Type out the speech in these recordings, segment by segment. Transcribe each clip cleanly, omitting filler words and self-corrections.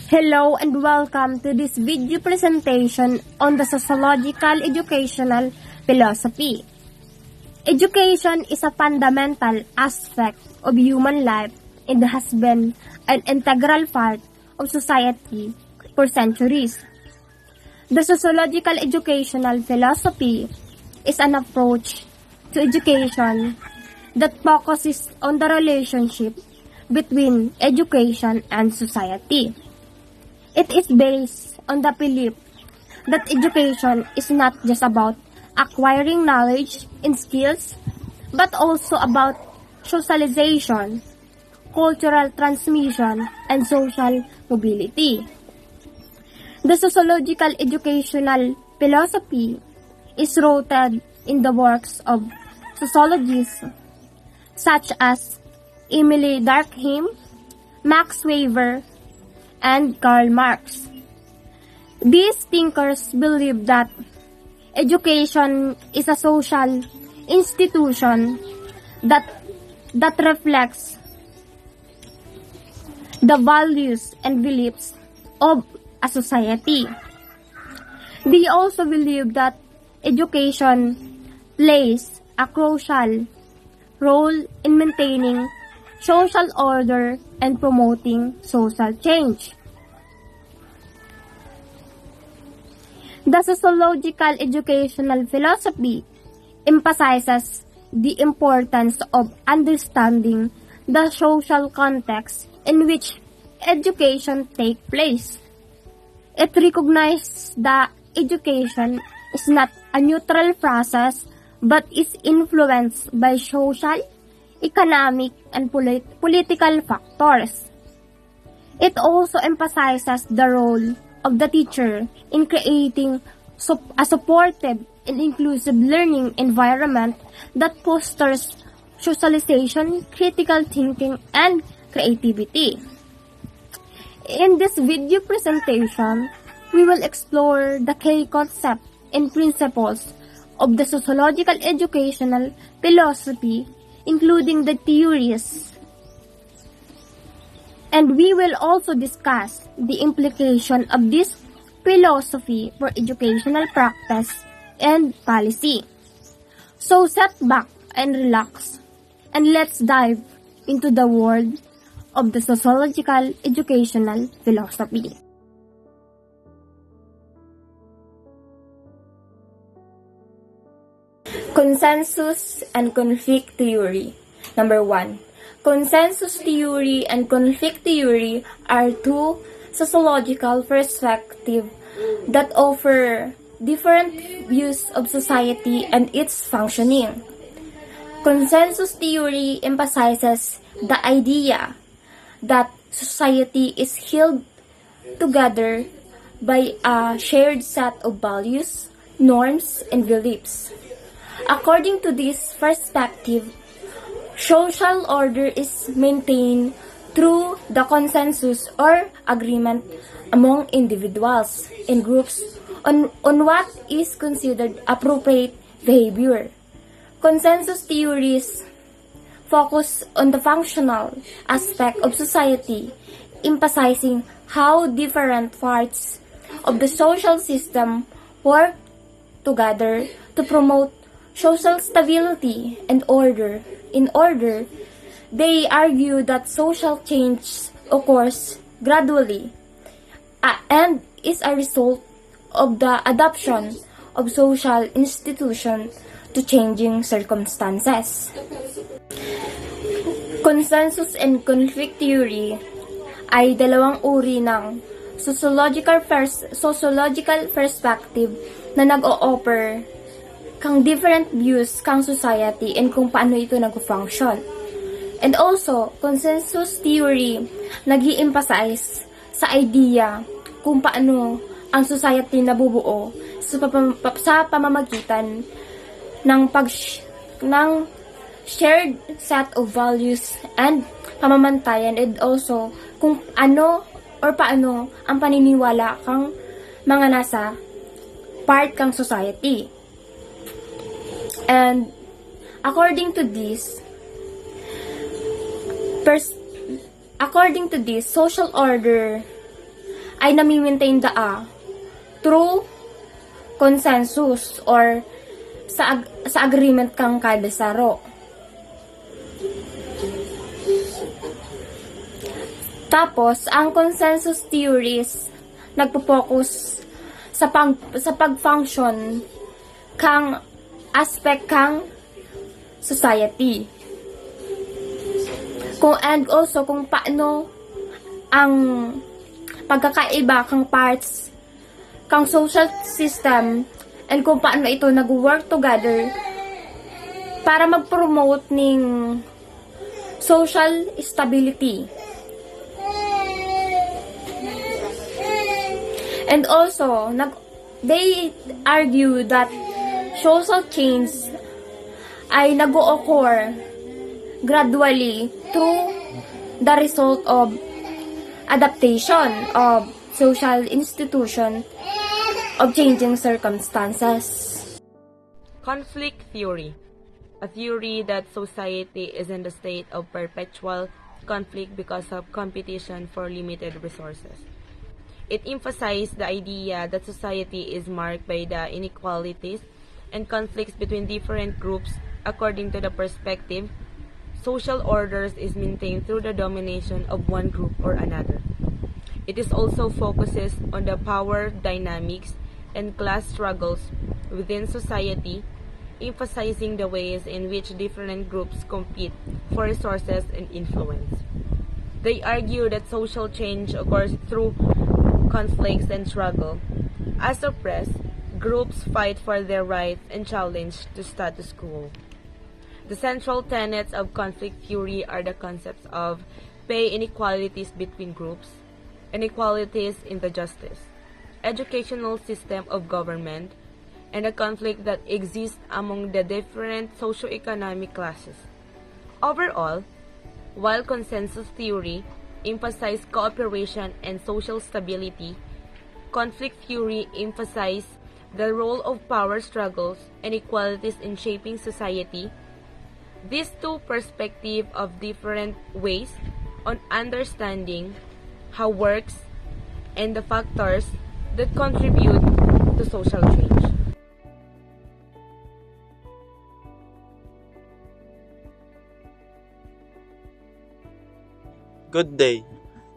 Hello and welcome to this video presentation on the Sociological Educational Philosophy. Education is a fundamental aspect of human life and has been an integral part of society for centuries. The Sociological Educational Philosophy is an approach to education that focuses on the relationship between education and society. It is based on the belief that education is not just about acquiring knowledge and skills, but also about socialization, cultural transmission, and social mobility. The Sociological Educational Philosophy is rooted in the works of sociologists such as Emily Durkheim, Max Weber, and Karl Marx. These thinkers believe that education is a social institution that reflects the values and beliefs of a society. They also believe that education plays a crucial role in maintaining social order and promoting social change. The Sociological Educational Philosophy emphasizes the importance of understanding the social context in which education takes place. It recognizes that education is not a neutral process but is influenced by social, economic, and political factors. It also emphasizes the role of the teacher in creating a supportive and inclusive learning environment that fosters socialization, critical thinking, and creativity. In this video presentation, we will explore the key concepts and principles of the Sociological Educational Philosophy, including the theories. And we will also discuss the implication of this philosophy for educational practice and policy. So sit back and relax, and let's dive into the world of the Sociological Educational Philosophy. Consensus and conflict theory. Number 1. Consensus theory and conflict theory are two sociological perspectives that offer different views of society and its functioning. Consensus theory emphasizes the idea that society is held together by a shared set of values, norms, and beliefs. According to this perspective, social order is maintained through the consensus or agreement among individuals and groups on what is considered appropriate behavior. Consensus theories focus on the functional aspect of society, emphasizing how different parts of the social system work together to promote social stability and order. In order, they argue that social change occurs gradually and is a result of the adoption of social institutions to changing circumstances. Consensus and conflict theory ay dalawang uri ng sociological perspective na nag-o-offer kang different views kang society and kung paano ito nag-function. And also, consensus theory nag-i-emphasize sa idea kung paano ang society nabubuo sa pamamagitan ng shared set of values and pamamantayan, and also kung ano or paano ang paniniwala kang mga nasa part kang society. And according to this, social order ay nami-maintain through consensus or sa agreement kang kada saro. Tapos, ang consensus theories nagpo-focus sa pag-function kang aspect kang society. And also kung paano ang pagkakaiba kang parts kang social system and kung paano ito nag-work together para mag-promote ng social stability. And also, they argue that social change ay nag-o-occur gradually through the result of adaptation of social institution of changing circumstances. Conflict theory, a theory that society is in the state of perpetual conflict because of competition for limited resources. It emphasized the idea that society is marked by the inequalities and conflicts between different groups according to the perspective. Social orders is maintained through the domination of one group or another. It is also focuses on the power dynamics and class struggles within society, emphasizing the ways in which different groups compete for resources and influence. They argue that social change occurs through conflicts and struggle. As oppressed, groups fight for their rights and challenge the status quo. The central tenets of conflict theory are the concepts of pay inequalities between groups, inequalities in the justice, educational system of government, and the conflict that exists among the different socio-economic classes. Overall, while consensus theory emphasizes cooperation and social stability, conflict theory emphasizes the role of power struggles and inequalities in shaping society. These two perspectives of different ways on understanding how works and the factors that contribute to social change. Good day.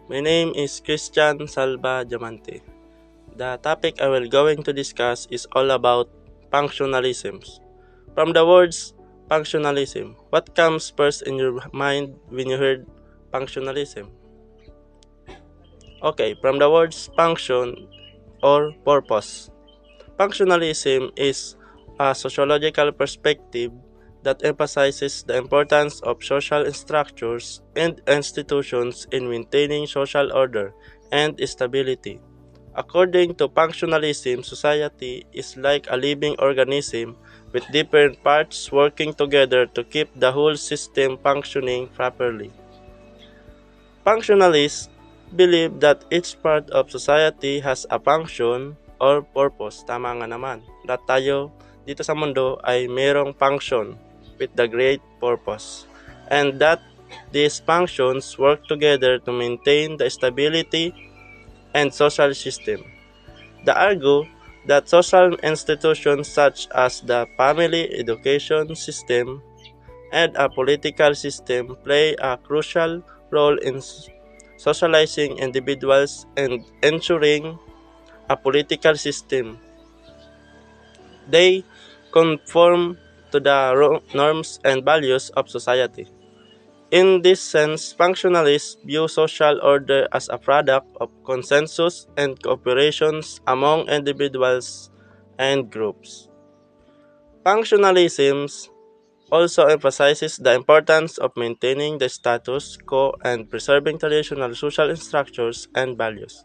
My name is Christian Salva Diamante. The topic I will going to discuss is all about functionalisms. From the words functionalism, what comes first in your mind when you heard functionalism? Okay, from the words function or purpose. Functionalism is a sociological perspective that emphasizes the importance of social structures and institutions in maintaining social order and stability. According to functionalism, society is like a living organism with different parts working together to keep the whole system functioning properly. Functionalists believe that each part of society has a function or purpose. Tama nga naman. That tayo dito sa mundo ay mayroong function with the great purpose, and that these functions work together to maintain the stability and social system. They argue that social institutions such as the family education system and a political system play a crucial role in socializing individuals and ensuring a political system. They conform to the norms and values of society. In this sense, functionalists view social order as a product of consensus and cooperations among individuals and groups. Functionalism also emphasizes the importance of maintaining the status quo and preserving traditional social structures and values.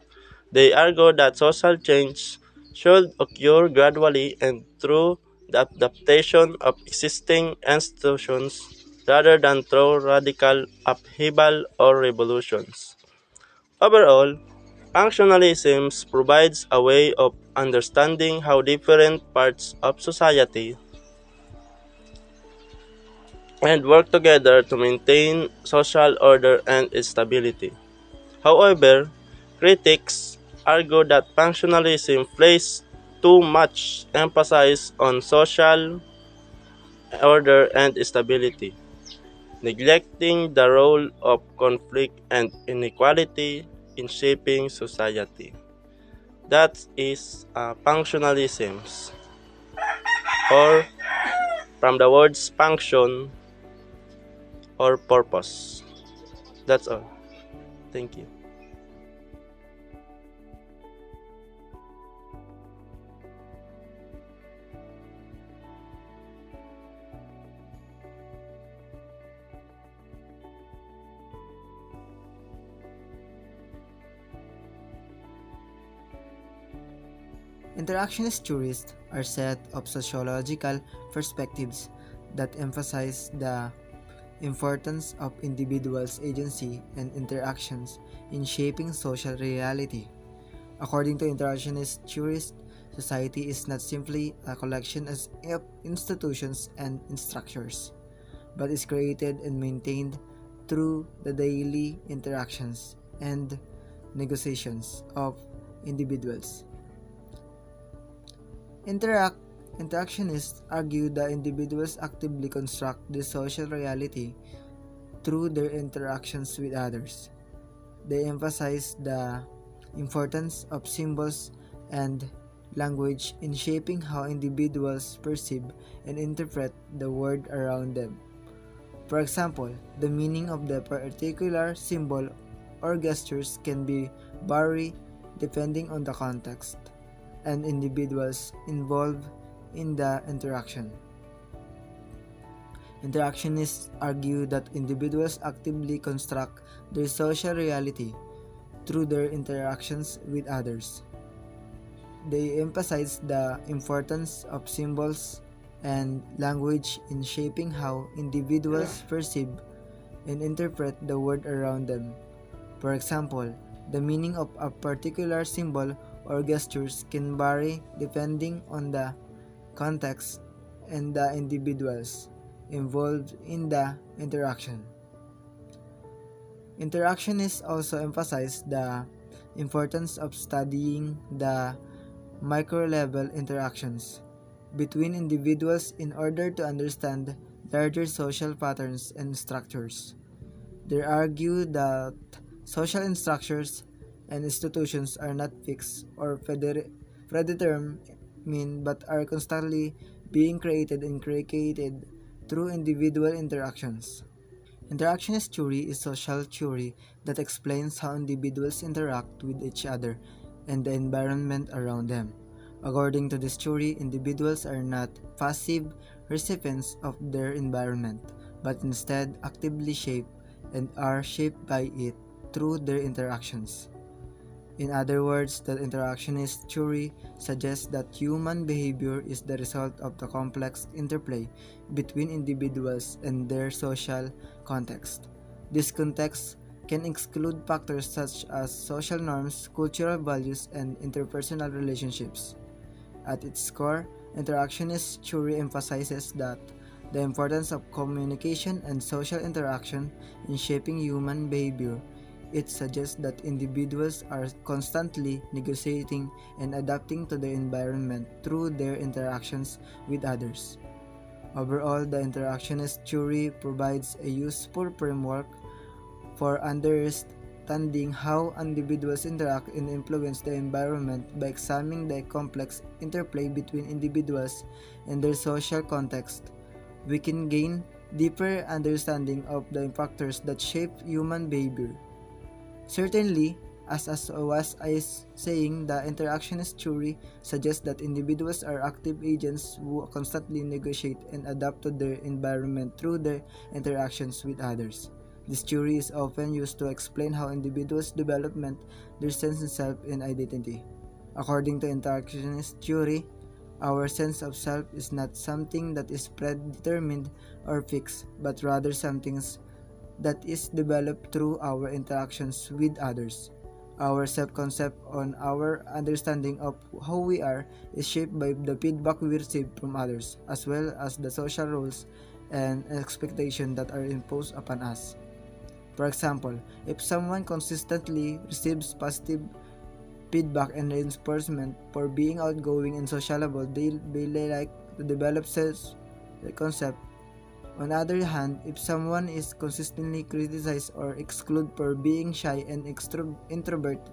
They argue that social change should occur gradually and through the adaptation of existing institutions rather than through radical upheaval or revolutions. Overall, functionalism provides a way of understanding how different parts of society and work together to maintain social order and stability. However, critics argue that functionalism places too much emphasis on social order and stability, neglecting the role of conflict and inequality in shaping society. That is functionalisms, or from the words function or purpose. That's all. Thank you. Interactionist theories are a set of sociological perspectives that emphasize the importance of individuals' agency and interactions in shaping social reality. According to interactionist theorists, society is not simply a collection of institutions and structures, but is created and maintained through the daily interactions and negotiations of individuals. Interactionists argue that individuals actively construct the social reality through their interactions with others. They emphasize the importance of symbols and language in shaping how individuals perceive and interpret the world around them. For example, the meaning of the particular symbol or gestures can be vary depending on the context and individuals involved in the interaction. Interactionists argue that individuals actively construct their social reality through their interactions with others. They emphasize the importance of symbols and language in shaping how individuals perceive and interpret the world around them. For example, the meaning of a particular symbol or gestures can vary depending on the context and the individuals involved in the interaction. Interactionists also emphasize the importance of studying the micro-level interactions between individuals in order to understand larger social patterns and structures. They argue that social structures and institutions are not fixed or predetermined but are constantly being created and created through individual interactions. Interactionist theory is social theory that explains how individuals interact with each other and the environment around them. According to this theory, individuals are not passive recipients of their environment, but instead actively shape and are shaped by it through their interactions. In other words, the interactionist theory suggests that human behavior is the result of the complex interplay between individuals and their social context. This context can exclude factors such as social norms, cultural values, and interpersonal relationships. At its core, interactionist theory emphasizes that the importance of communication and social interaction in shaping human behavior. It suggests that individuals are constantly negotiating and adapting to their environment through their interactions with others. Overall, the interactionist theory provides a useful framework for understanding how individuals interact and influence the environment by examining the complex interplay between individuals and their social context. We can gain deeper understanding of the factors that shape human behavior. Certainly, as was I saying, the interactionist theory suggests that individuals are active agents who constantly negotiate and adapt to their environment through their interactions with others. This theory is often used to explain how individuals development their sense of self and identity. According to interactionist theory, our sense of self is not something that is predetermined or fixed, but rather something that is developed through our interactions with others. Our self-concept on our understanding of who we are is shaped by the feedback we receive from others, as well as the social rules and expectations that are imposed upon us. For example, if someone consistently receives positive feedback and reinforcement for being outgoing and sociable, they like to develop self-concept. On the other hand, if someone is consistently criticized or excluded for being shy and introvert,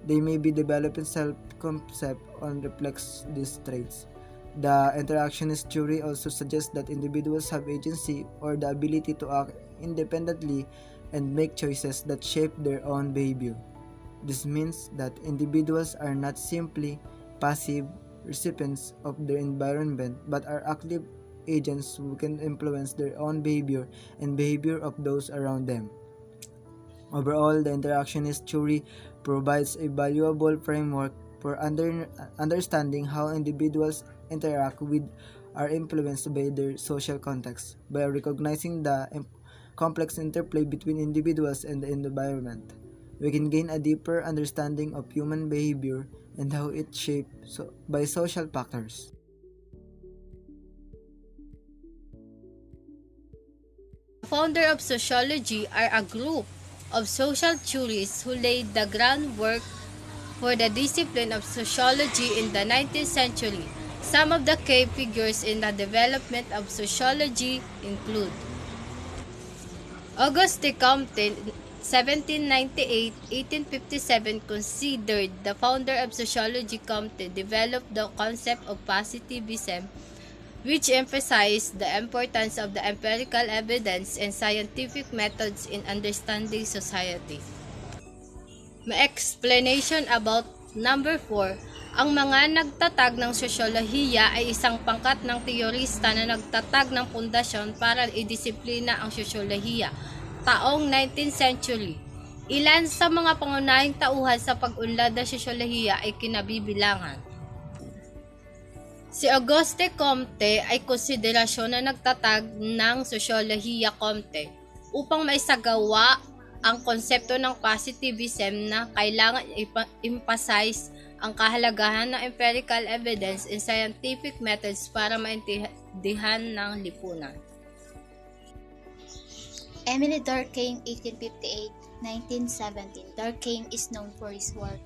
they may be developing self-concept on reflects these traits. The interactionist theory also suggests that individuals have agency or the ability to act independently and make choices that shape their own behavior. This means that individuals are not simply passive recipients of their environment but are active agents who can influence their own behavior and behavior of those around them. Overall, the interactionist theory provides a valuable framework for understanding how individuals interact with are influenced by their social context. By recognizing the complex interplay between individuals and the environment, we can gain a deeper understanding of human behavior and how it's shaped by social factors. Founder of sociology are a group of social theorists who laid the groundwork for the discipline of sociology in the 19th century. Some of the key figures in the development of sociology include Auguste Comte, 1798-1857, considered the founder of sociology. Comte developed the concept of positivism, which emphasized the importance of the empirical evidence and scientific methods in understanding society. May explanation about number 4. Ang mga nagtatag ng sosyolohiya ay isang pangkat ng teorista na nagtatag ng pundasyon para idisiplina ang sosyolohiya. Taong 19th century. Ilan sa mga pangunahing tauhan sa pag-unlad ng sosyolohiya ay kinabibilangan. Si Auguste Comte ay konsiderasyon na nagtatag ng Sociologia Comte upang maisagawa ang konsepto ng positivism na kailangan emphasize ang kahalagahan ng empirical evidence and scientific methods para maintindihan ng lipunan. Emile Durkheim, 1858-1917. Durkheim is known for his work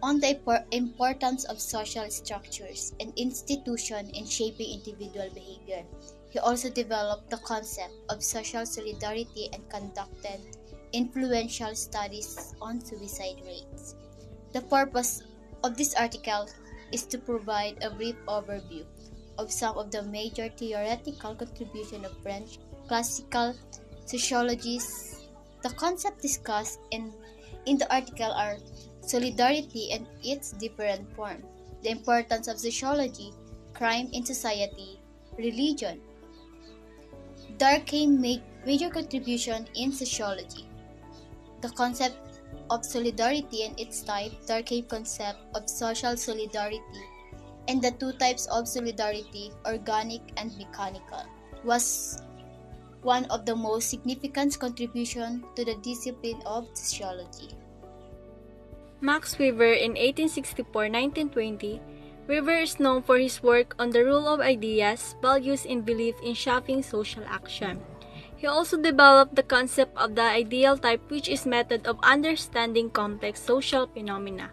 on the importance of social structures and institutions in shaping individual behavior. He also developed the concept of social solidarity and conducted influential studies on suicide rates. The purpose of this article is to provide a brief overview of some of the major theoretical contributions of French classical sociologists. The concepts discussed in the article are solidarity and its different forms, the importance of sociology, crime in society, religion. Durkheim made major contribution in sociology. The concept of solidarity and its type, Durkheim concept of social solidarity, and the two types of solidarity, organic and mechanical, was one of the most significant contributions to the discipline of sociology. Max Weber in 1864-1920, Weber is known for his work on the rule of ideas, values, and belief in shaping social action. He also developed the concept of the ideal type, which is method of understanding complex social phenomena.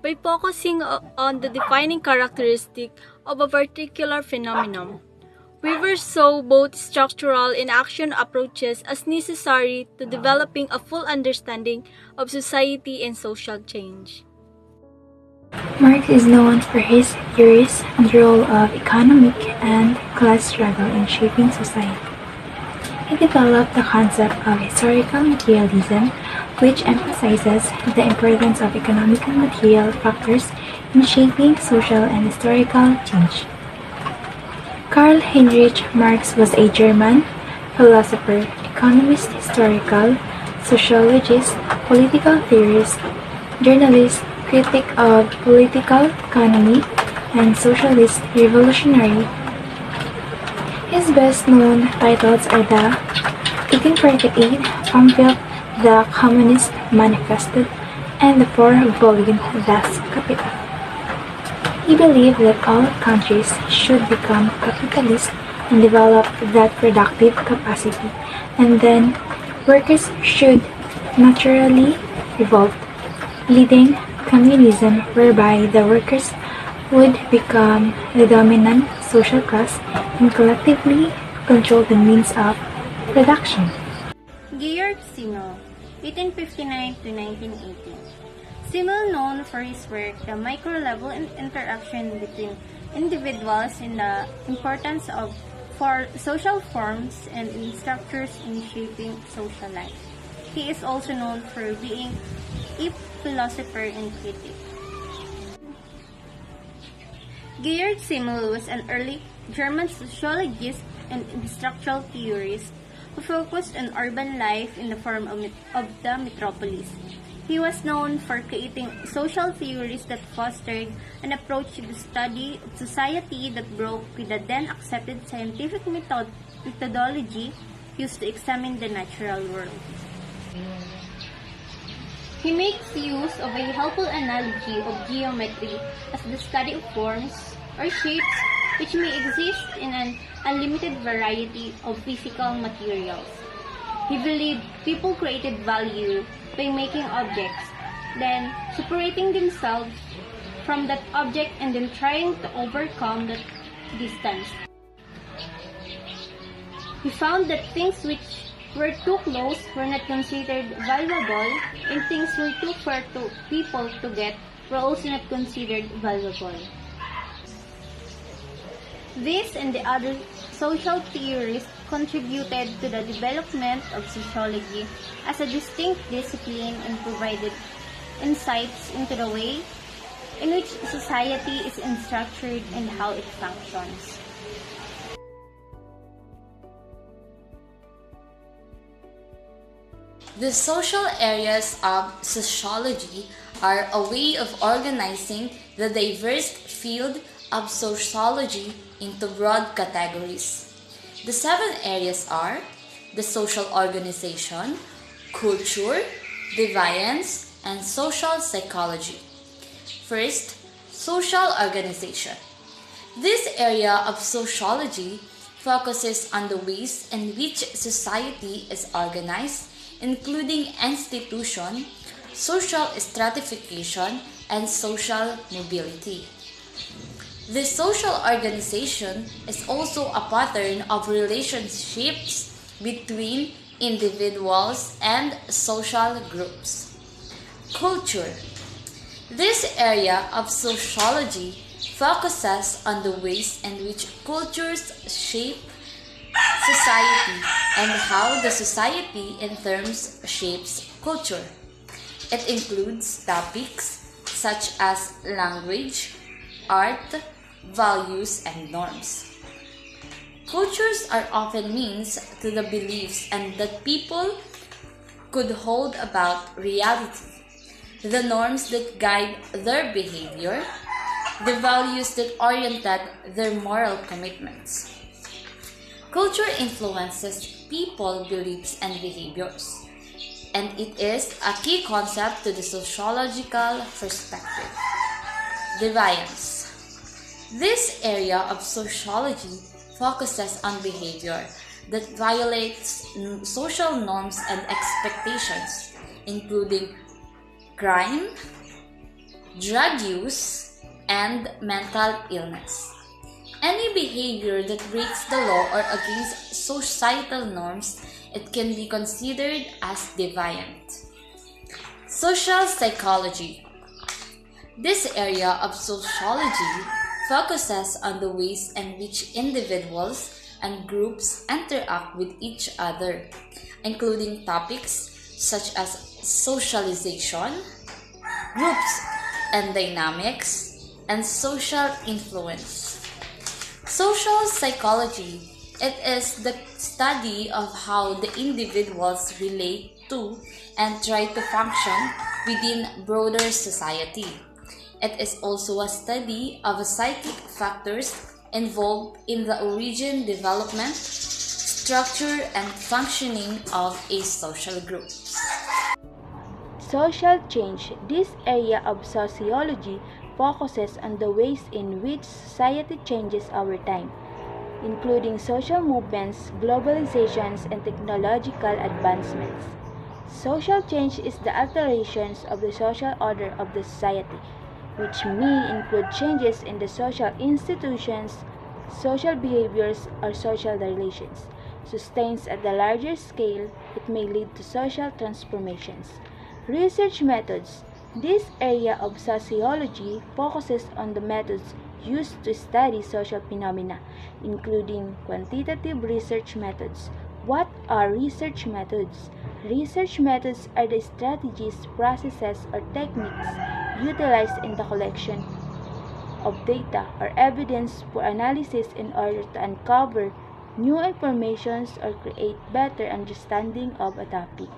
By focusing on the defining characteristic of a particular phenomenon, Weber saw both structural and action approaches as necessary to developing a full understanding of society and social change. Marx is known for his theories on the role of economic and class struggle in shaping society. He developed the concept of historical materialism, which emphasizes the importance of economic and material factors in shaping social and historical change. Karl Heinrich Marx was a German philosopher, economist, historical sociologist, political theorist, journalist, critic of political economy, and socialist revolutionary. His best-known titles are the 1848 pamphlet The Communist Manifesto and the four-volume Das Kapital. He believed that all countries should become capitalist and develop that productive capacity, and then workers should naturally revolt, leading communism, whereby the workers would become the dominant social class and collectively control the means of production. Georg Simmel, 1859 to 1918. Simmel, known for his work, The Micro-Level Interaction Between Individuals and the Importance of Social Forms and Structures in Shaping Social Life. He is also known for being a philosopher and critic. Georg Simmel was an early German sociologist and structural theorist who focused on urban life in the form of the metropolis. He was known for creating social theories that fostered an approach to the study of society that broke with the then accepted scientific methodology used to examine the natural world. He makes use of a helpful analogy of geometry as the study of forms or shapes which may exist in an unlimited variety of physical materials. He believed people created value by making objects, then separating themselves from that object and then trying to overcome that distance. He found that things which were too close were not considered valuable, and things were too far to people to get were also not considered valuable. This and the other social theorists contributed to the development of sociology as a distinct discipline and provided insights into the way in which society is structured and how it functions. The social areas of sociology are a way of organizing the diverse field of sociology into broad categories. The 7 areas are the social organization, culture, deviance, and social psychology. First, social organization. This area of sociology focuses on the ways in which society is organized, including institution, social stratification, and social mobility. This social organization is also a pattern of relationships between individuals and social groups. Culture. This area of sociology focuses on the ways in which cultures shape society and how the society in turns shapes culture. It includes topics such as language, art, values, and norms. Cultures are often means to the beliefs and that people could hold about reality, the norms that guide their behavior, the values that orientate their moral commitments. Culture influences people's beliefs and behaviors, and it is a key concept to the sociological perspective. Deviance. This area of sociology focuses on behavior that violates social norms and expectations, including crime, drug use, and mental illness. Any behavior that breaks the law or against societal norms, it can be considered as deviant. Social psychology. This area of sociology focuses on the ways in which individuals and groups interact with each other, including topics such as socialization, groups and dynamics, and social influence. Social psychology, it is the study of how the individuals relate to and try to function within broader society. It is also a study of psychic factors involved in the origin, development, structure, and functioning of a social group. Social change. This area of sociology focuses on the ways in which society changes over time, including social movements, globalizations, and technological advancements. Social change is the alterations of the social order of the society, which may include changes in the social institutions, social behaviors, or social relations. Sustains at the larger scale, it may lead to social transformations. Research methods. This area of sociology focuses on the methods used to study social phenomena, including quantitative research methods. What are research methods? Research methods are the strategies, processes, or techniques utilized in the collection of data or evidence for analysis in order to uncover new information or create better understanding of a topic.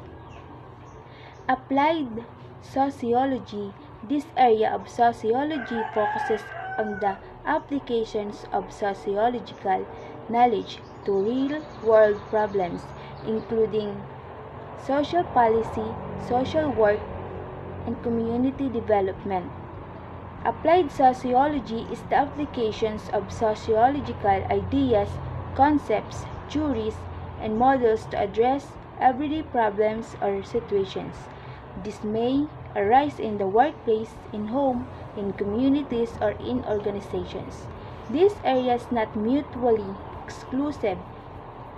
Applied sociology. This area of sociology focuses on the applications of sociological knowledge to real-world problems, including social policy, social work, and community development. Applied sociology is the applications of sociological ideas, concepts, theories, and models to address everyday problems or situations. This may arise in the workplace, in home, in communities, or in organizations. These areas not mutually exclusive,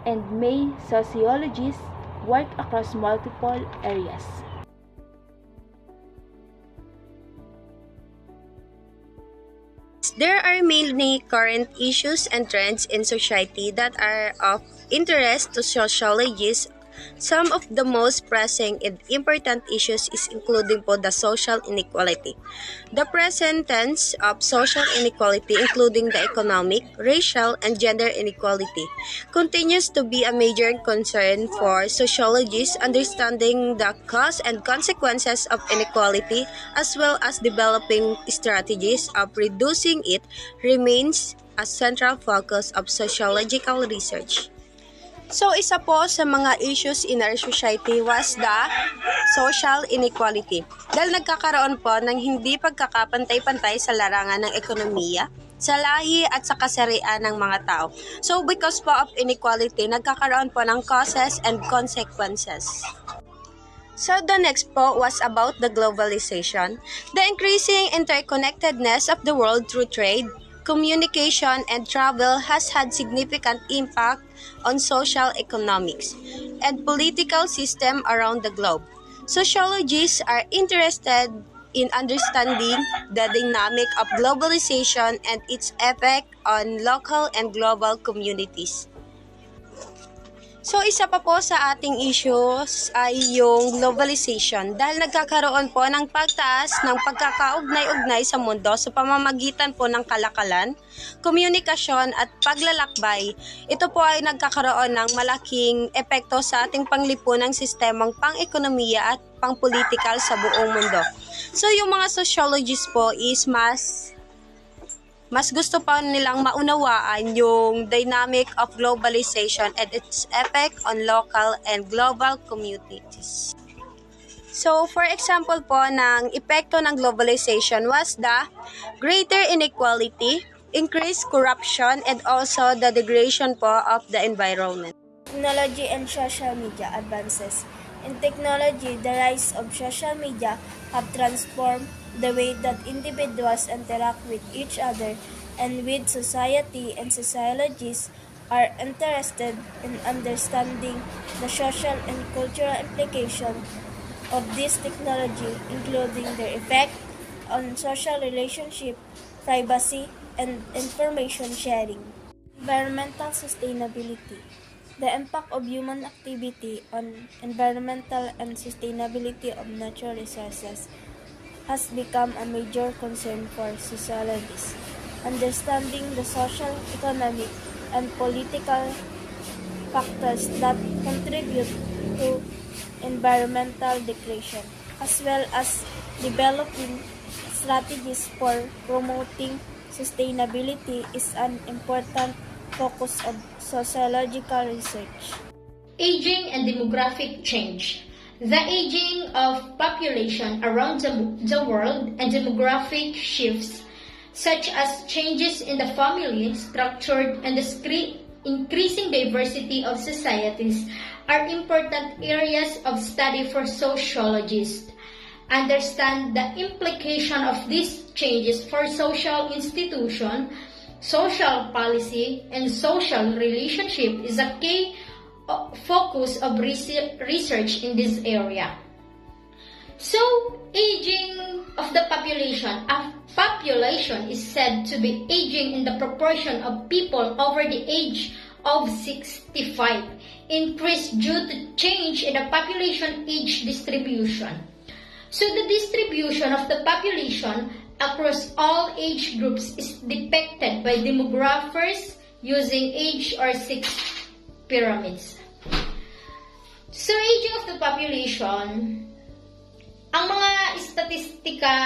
and may sociologists work across multiple areas. There are many current issues and trends in society that are of interest to sociologists. Some of the most pressing and important issues is including po the social inequality. The present tense of social inequality, including the economic, racial, and gender inequality, continues to be a major concern for sociologists. Understanding the cause and consequences of inequality, as well as developing strategies of reducing it, remains a central focus of sociological research. So, isa po sa mga issues in our society was the social inequality. Dahil nagkakaroon po ng hindi pagkakapantay-pantay sa larangan ng ekonomiya, sa lahi at sa kasarian ng mga tao. So, because po of inequality, nagkakaroon po ng causes and consequences. So, the next po was about the globalization, the increasing interconnectedness of the world through trade, communication, and travel has had significant impact on social economics and political system around the globe. Sociologists are interested in understanding the dynamic of globalization and its effect on local and global communities. So, isa pa po sa ating issues ay yung globalization dahil nagkakaroon po ng pagtaas ng pagkakaugnay-ugnay sa mundo sa pamamagitan po ng kalakalan, komunikasyon at paglalakbay. Ito po ay nagkakaroon ng malaking epekto sa ating panglipunang sistemang pang-ekonomiya at pang-politikal sa buong mundo. So, yung mga sociologists po is mas gusto pa nilang maunawaan yung dynamic of globalization and its effect on local and global communities. So, for example po, ng epekto ng globalization was the greater inequality, increased corruption, and also the degradation po of the environment. Technology and social media advances. In technology, the rise of social media have transformed the way that individuals interact with each other and with society, and sociologists are interested in understanding the social and cultural implication of this technology, including their effect on social relationship, privacy, and information sharing. Environmental sustainability. The impact of human activity on environmental and sustainability of natural resources has become a major concern for sociologists. Understanding the social, economic, and political factors that contribute to environmental degradation, as well as developing strategies for promoting sustainability, is an important focus of sociological research. Aging and demographic change. The aging of population around the world and demographic shifts, such as changes in the family structure and the increasing diversity of societies, are important areas of study for sociologists. Understand the implication of these changes for social institution, social policy, and social relationship is a key focus of research in this area. So, aging of the population. A population is said to be aging in the proportion of people over the age of 65, increased due to change in the population age distribution. So the distribution of the population across all age groups is depicted by demographers using age or 6 pyramids. So aging of the population, ang mga istatistika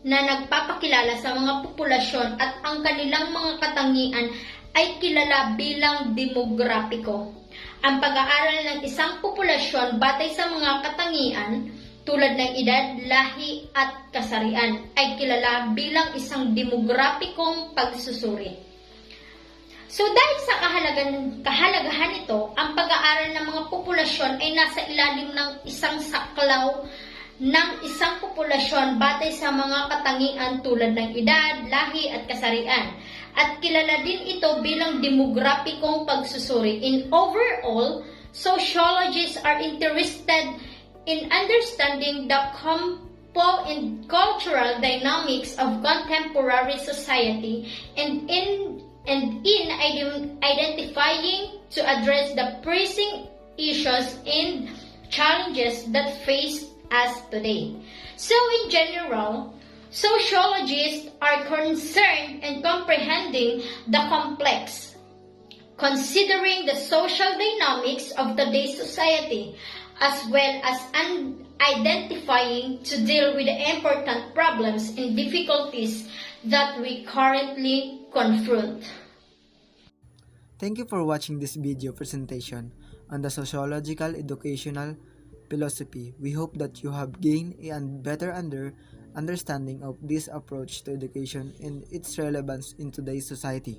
na nagpapakilala sa mga populasyon at ang kanilang mga katangian ay kilala bilang demograpiko. Ang pag-aaral ng isang populasyon batay sa mga katangian tulad ng edad, lahi at kasarian ay kilala bilang isang demograpikong pagsusuri. So dahil sa kahalagahan nito, ang pag-aaral ng mga populasyon ay nasa ilalim ng isang saklaw ng isang populasyon batay sa mga katangian tulad ng edad, lahi at kasarian. At kilala din ito bilang demograpikong pagsusuri. In overall, sociologists are interested in understanding the compo and cultural dynamics of contemporary society and in identifying to address the pressing issues and challenges that face us today. So in general, sociologists are concerned in comprehending the complex, considering the social dynamics of today's society, as well as identifying to deal with the important problems and difficulties that we currently confront. Thank you for watching this video presentation on the Sociological Educational Philosophy. We hope that you have gained a better understanding of this approach to education and its relevance in today's society.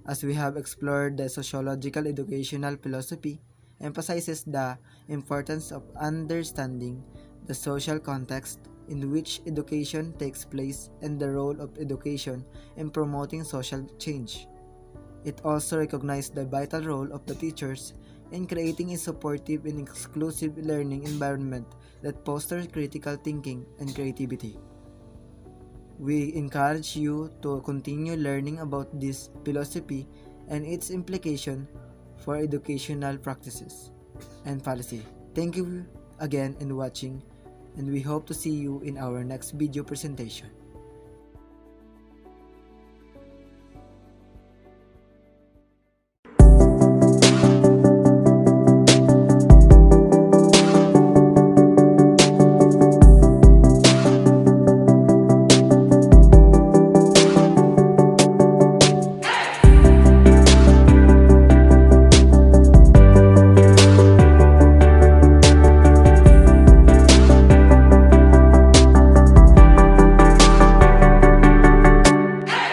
As we have explored, the Sociological Educational Philosophy emphasizes the importance of understanding the social context in which education takes place and the role of education in promoting social change. It also recognizes the vital role of the teachers in creating a supportive and exclusive learning environment that fosters critical thinking and creativity. We encourage you to continue learning about this philosophy and its implication for educational practices and policy. Thank you again for watching, and we hope to see you in our next video presentation.